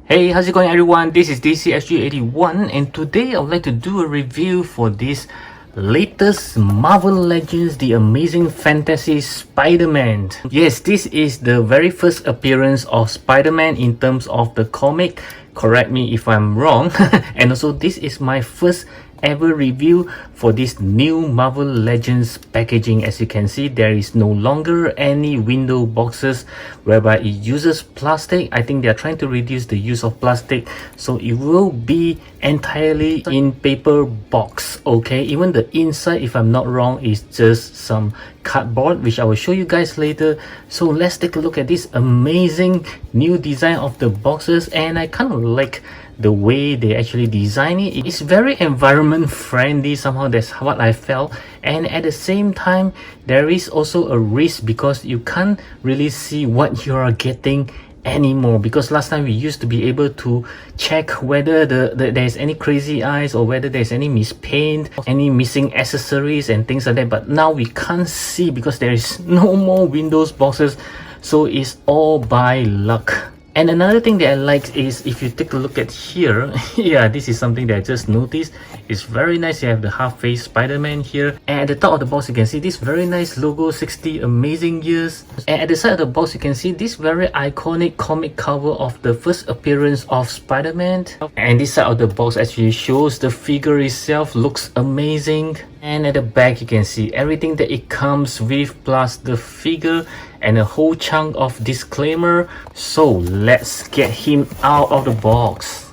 Hey, how's it going everyone? This is DCSG81 and today I would like to do a review for this latest Marvel Legends The Amazing Fantasy Spider-Man. Yes, this is the very first appearance of Spider-Man in terms of the comic. Correct me if I'm wrong. And also this is my first ever review for this new Marvel Legends packaging. As you can see, there is no longer any window boxes whereby it uses plastic. I think they are trying to reduce the use of plastic, so it will be entirely in paper box. Okay, even the inside, if I'm not wrong, is just some cardboard, which I will show you guys later. So let's take a look at this amazing new design of the boxes, and I kind of like the way they actually design it. It's very environment friendly somehow. That's what I felt. And at the same time, there is also a risk because you can't really see what you are getting anymore, because last time we used to be able to check whether there's any crazy eyes or whether there's any mispaint, any missing accessories and things like that, but now we can't see because there is no more Windows boxes, so it's all by luck. And another thing that I like is if you take a look at here, yeah, this is something that I just noticed. It's very nice. You have the half-face Spider-Man here, and at the top of the box you can see this very nice logo, 60 amazing years. And at the side of the box you can see this very iconic comic cover of the first appearance of Spider-Man. And this side of the box actually shows the figure itself, looks amazing. And at the back you can see everything that it comes with, plus the figure and a whole chunk of disclaimer. So let's get him out of the box.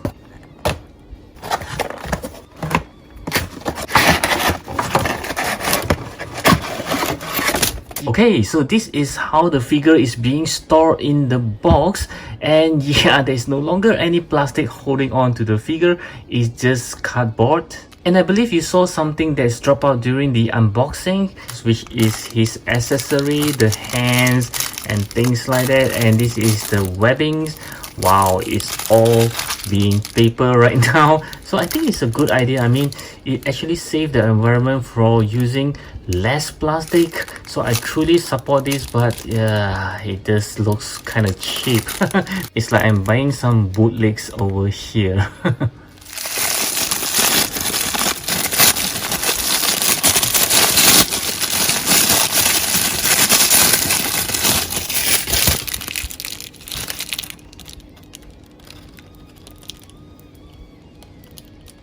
Okay, so this is how the figure is being stored in the box, and yeah, there's no longer any plastic holding on to the figure. It's just cardboard. And I believe you saw something that's dropped out during the unboxing, which is his accessory, the hands and things like that. And this is the webbings. Wow, it's all being paper right now. So I think it's a good idea. I mean, it actually saved the environment for using less plastic. So I truly support this, but yeah, it just looks kind of cheap. It's like I'm buying some bootlegs over here.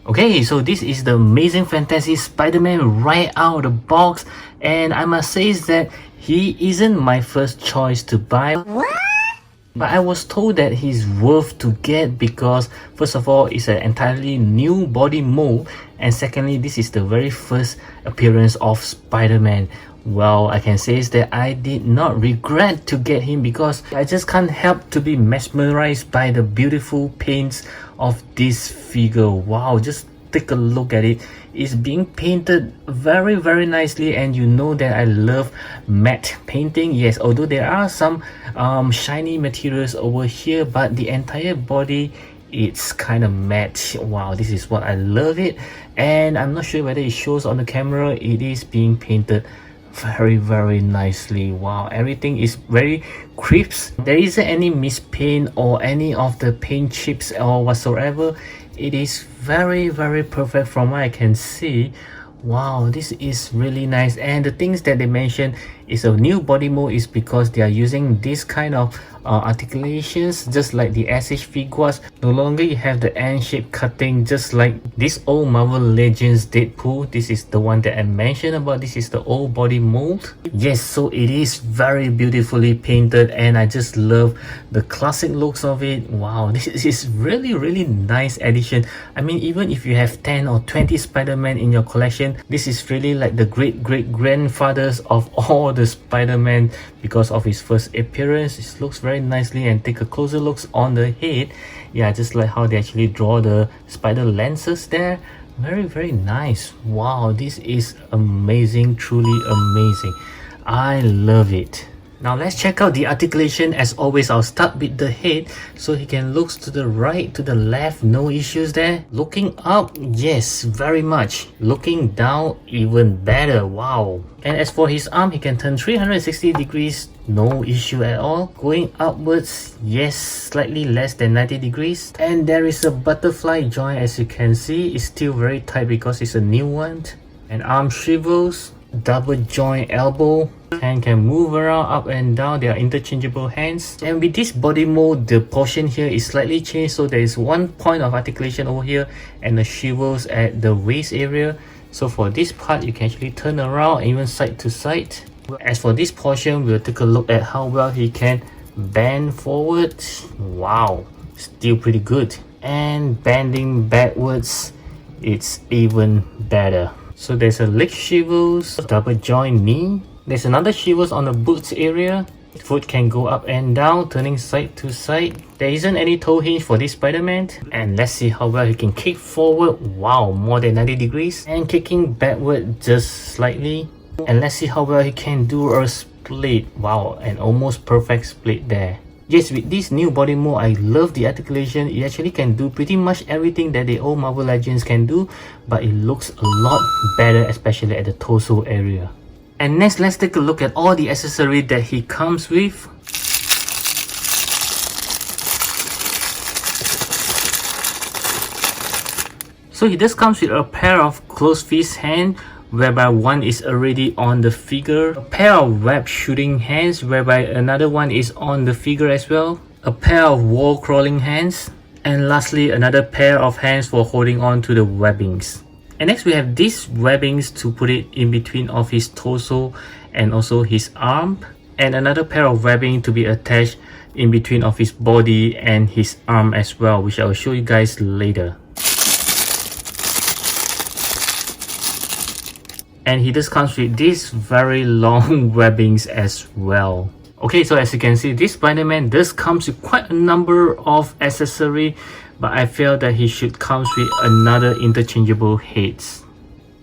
Okay, so this is the Amazing Fantasy Spider-Man right out of the box, and I must say is that he isn't my first choice to buy. What? But I was told that he's worth to get because first of all, it's an entirely new body mold, and secondly, this is the very first appearance of Spider-Man. Well, I can say is that I did not regret to get him because I just can't help to be mesmerized by the beautiful paints of this figure. Wow, just take a look at it. It's being painted very nicely, and you know that I love matte painting. Yes, although there are some shiny materials over here, but the entire body, it's kind of matte. Wow, this is what I love it. And I'm not sure whether it shows on the camera. It is being painted very nicely. Wow, everything is very crisp. There isn't any mispaint or any of the paint chips or whatsoever. It is very perfect from what I can see. Wow, this is really nice. And the things that they mentioned is a new body mold is because they are using this kind of articulations, just like the SH Figuarts. No longer you have the N-shaped cutting, just like this old Marvel Legends Deadpool. This is the one that I mentioned about. This is the old body mold. Yes, so it is very beautifully painted, and I just love the classic looks of it. Wow, this is really nice addition. I mean, even if you have 10 or 20 Spider-Man in your collection, this is really like the great grandfathers of all the Spider-Man because of his first appearance. It looks very nicely, and take a closer look on the head. Yeah, just like how they actually draw the spider lenses there. Very nice. Wow, this is amazing, truly amazing. I love it. Now let's check out the articulation. As always, I'll start with the head, so he can look to the right, to the left, no issues there. Looking up, yes, very much. Looking down, even better, wow. And as for his arm, he can turn 360 degrees, no issue at all. Going upwards, yes, slightly less than 90 degrees. And there is a butterfly joint, as you can see. It's still very tight because it's a new one. And arm shrivels, double joint elbow. Hand can move around up and down. They are interchangeable hands. And with this body mode, the portion here is slightly changed, so there is one point of articulation over here and the shrivels at the waist area. So for this part, you can actually turn around even side to side. As for this portion, we'll take a look at how well he can bend forward. Wow, still pretty good. And bending backwards, it's even better. So there's a leg shrivels, double joint knee. There's another shrivels on the boots area. Foot can go up and down, turning side to side. There isn't any toe hinge for this Spider-Man. And let's see how well he can kick forward. Wow, more than 90 degrees. And kicking backward just slightly. And let's see how well he can do a split. Wow, an almost perfect split there. Yes, with this new body mode, I love the articulation. It actually can do pretty much everything that the old Marvel Legends can do, but it looks a lot better, especially at the torso area. And next, let's take a look at all the accessories that he comes with. So he just comes with a pair of closed fist hands, whereby one is already on the figure, a pair of web shooting hands, whereby another one is on the figure as well, a pair of wall crawling hands, and lastly another pair of hands for holding on to the webbings. And next we have these webbings to put it in between of his torso and also his arm, and another pair of webbing to be attached in between of his body and his arm as well, which I will show you guys later. And he just comes with these very long webbings as well. Okay, so as you can see, this Spider-Man does comes with quite a number of accessories, but I feel that he should comes with another interchangeable heads.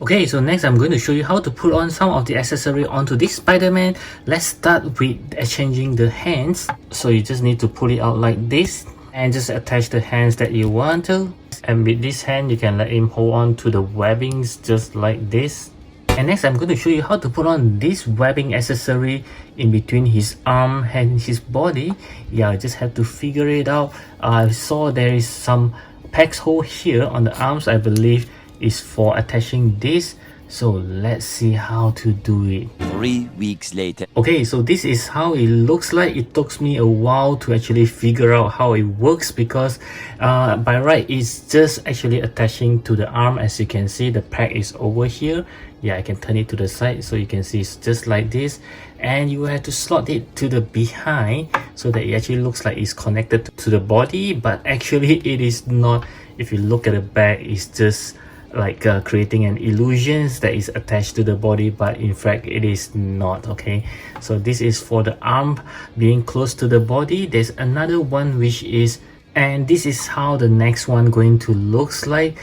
Okay, so next I'm going to show you how to put on some of the accessory onto this Spider-Man. Let's start with changing the hands. So you just need to pull it out like this and just attach the hands that you want to. And with this hand, you can let him hold on to the webbings just like this. And next I'm going to show you how to put on this webbing accessory in between his arm and his body. Yeah, I just have to figure it out. I saw there is some pegs hole here on the arms, I believe is for attaching this. So let's see how to do it. 3 weeks later. Okay, so this is how it looks like. It took me a while to actually figure out how it works, because by right it's just actually attaching to the arm. As you can see, the peg is over here. Yeah, I can turn it to the side so you can see it's just like this, and you have to slot it to the behind so that it actually looks like it's connected to the body, but actually it is not. If you look at the back, it's just like creating an illusion that is attached to the body, but in fact it is not. Okay, so this is for the arm being close to the body. There's another one which is, and this is how the next one going to looks like.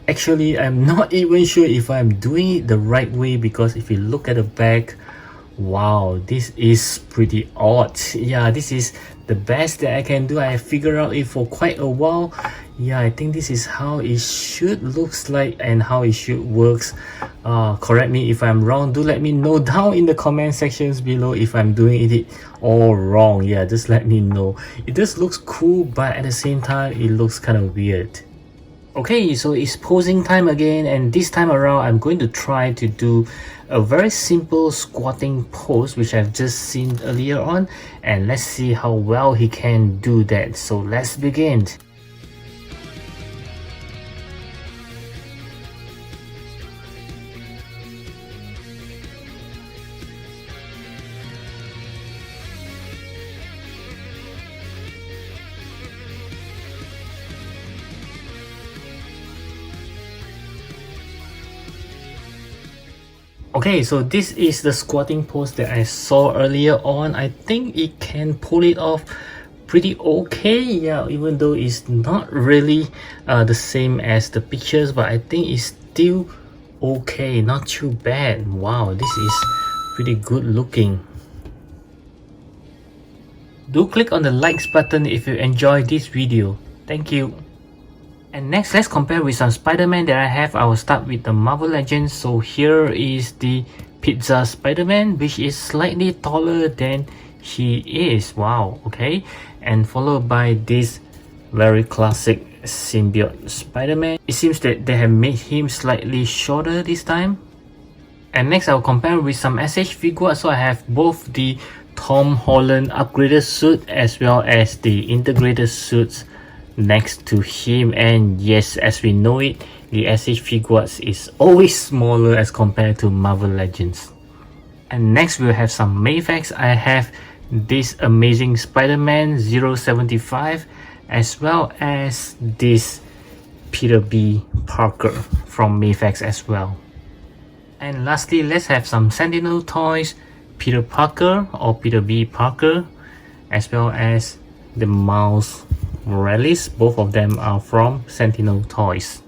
Actually, I'm not even sure if I'm doing it the right way, because if you look at the back, wow, this is pretty odd. Yeah, this is the best that I can do. I figured out it for quite a while. Yeah, I think this is how it should looks like and how it should works. Correct me if I'm wrong. Do let me know down in the comment sections below if I'm doing it all wrong. Yeah, just let me know. It just looks cool, but at the same time it looks kind of weird. Okay, so it's posing time again, and this time around I'm going to try to do a very simple squatting pose which I've just seen earlier on, and let's see how well he can do that. So let's begin. Okay, so this is the squatting pose that I saw earlier on. I think it can pull it off pretty okay. Yeah, even though it's not really the same as the pictures, but I think it's still okay, not too bad. Wow, this is pretty good looking. Do click on the likes button if you enjoyed this video. Thank you. And next, let's compare with some Spider-Man that I have. I will start with the Marvel Legends. So here is the Pizza Spider-Man, which is slightly taller than he is. Wow, okay. And followed by this very classic symbiote Spider-Man. It seems that they have made him slightly shorter this time. And next, I'll compare with some SH Figuarts. So I have both the Tom Holland upgraded suit as well as the integrated suits next to him. And yes, as we know it, the SH Figuarts is always smaller as compared to Marvel Legends. And next, we'll have some Mayfax. I have this amazing Spider-Man 075 as well as this Peter B. Parker from Mayfax as well. And lastly, let's have some Sentinel toys, Peter Parker or Peter B. Parker, as well as the Miles Morales. Both of them are from Sentinel toys.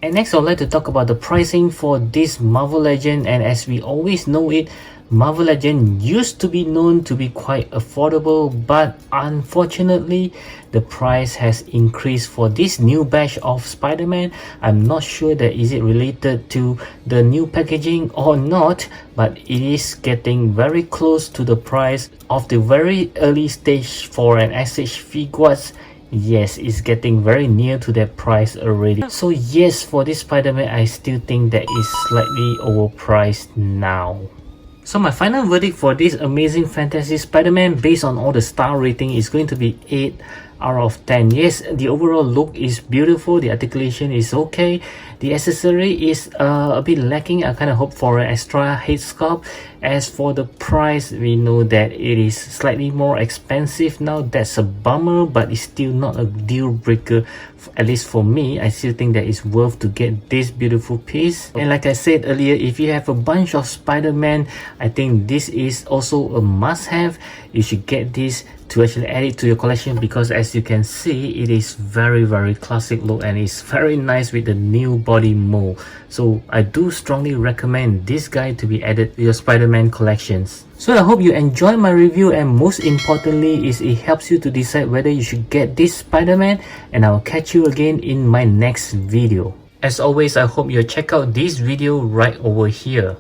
And next, I'd like to talk about the pricing for this Marvel Legend. And as we always know it, Marvel Legend used to be known to be quite affordable, but unfortunately the price has increased for this new batch of Spider-Man. I'm not sure that is it related to the new packaging or not, but it is getting very close to the price of the very early stage for an SH Figuarts. Yes, it's getting very near to that price already. So yes, for this Spider-Man, I still think that is slightly overpriced now. So my final verdict for this Amazing Fantasy Spider-Man based on all the star rating is going to be 8 out of 10. Yes, the overall look is beautiful, the articulation is okay, the accessory is a bit lacking. I kind of hope for an extra head sculpt. As for the price, we know that it is slightly more expensive now. That's a bummer, but it's still not a deal breaker, at least for me. I still think that it's worth to get this beautiful piece. And like I said earlier, if you have a bunch of Spider-Man, I think this is also a must-have. You should get this to actually add it to your collection, because as you can see, it is very classic look and it's very nice with the new body mold. So I do strongly recommend this guy to be added to your Spider-Man collections. So I hope you enjoy my review, and most importantly is it helps you to decide whether you should get this Spider-Man, and I'll catch you again in my next video. As always, I hope you check out this video right over here.